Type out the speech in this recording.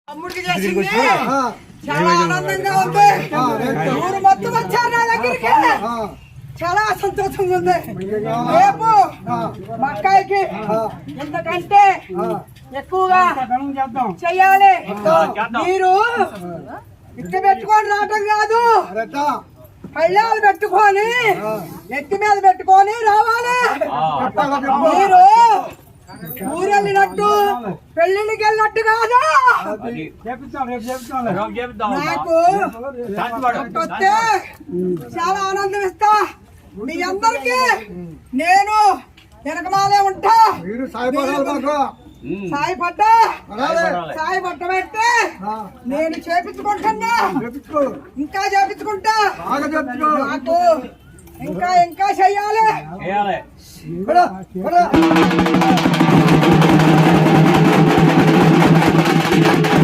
తమ్ముడికి చేసింది చాలా ఆనందంగా ఉంది. ఊరు మొత్తం వచ్చారు నా దగ్గరికి. చాలా సంతోషంగా ఉంది. రేపు మా అక్కాయికి ఎంతకంటే ఎక్కువగా చెయ్యాలి. మీరు ఇట్ట పెట్టుకొని రావటం కాదు, పళ్ళాలు పెట్టుకొని నెత్తి మీద పెట్టుకొని రావాలి. మీరు ఊరెళ్ళినట్టు పెళ్లికి వెళ్ళినట్టు కాదు. నాకు వస్తే చాలా ఆనందం ఇస్తా. మీ అందరికి నేను వెనకమాలే ఉంటా. సాయి పట్టబెట్టి నేను చేపించుకుంటున్నా. ఇంకా చేపించుకుంటా. నాకు ఇంకా ఇంకా చెయ్యాలి.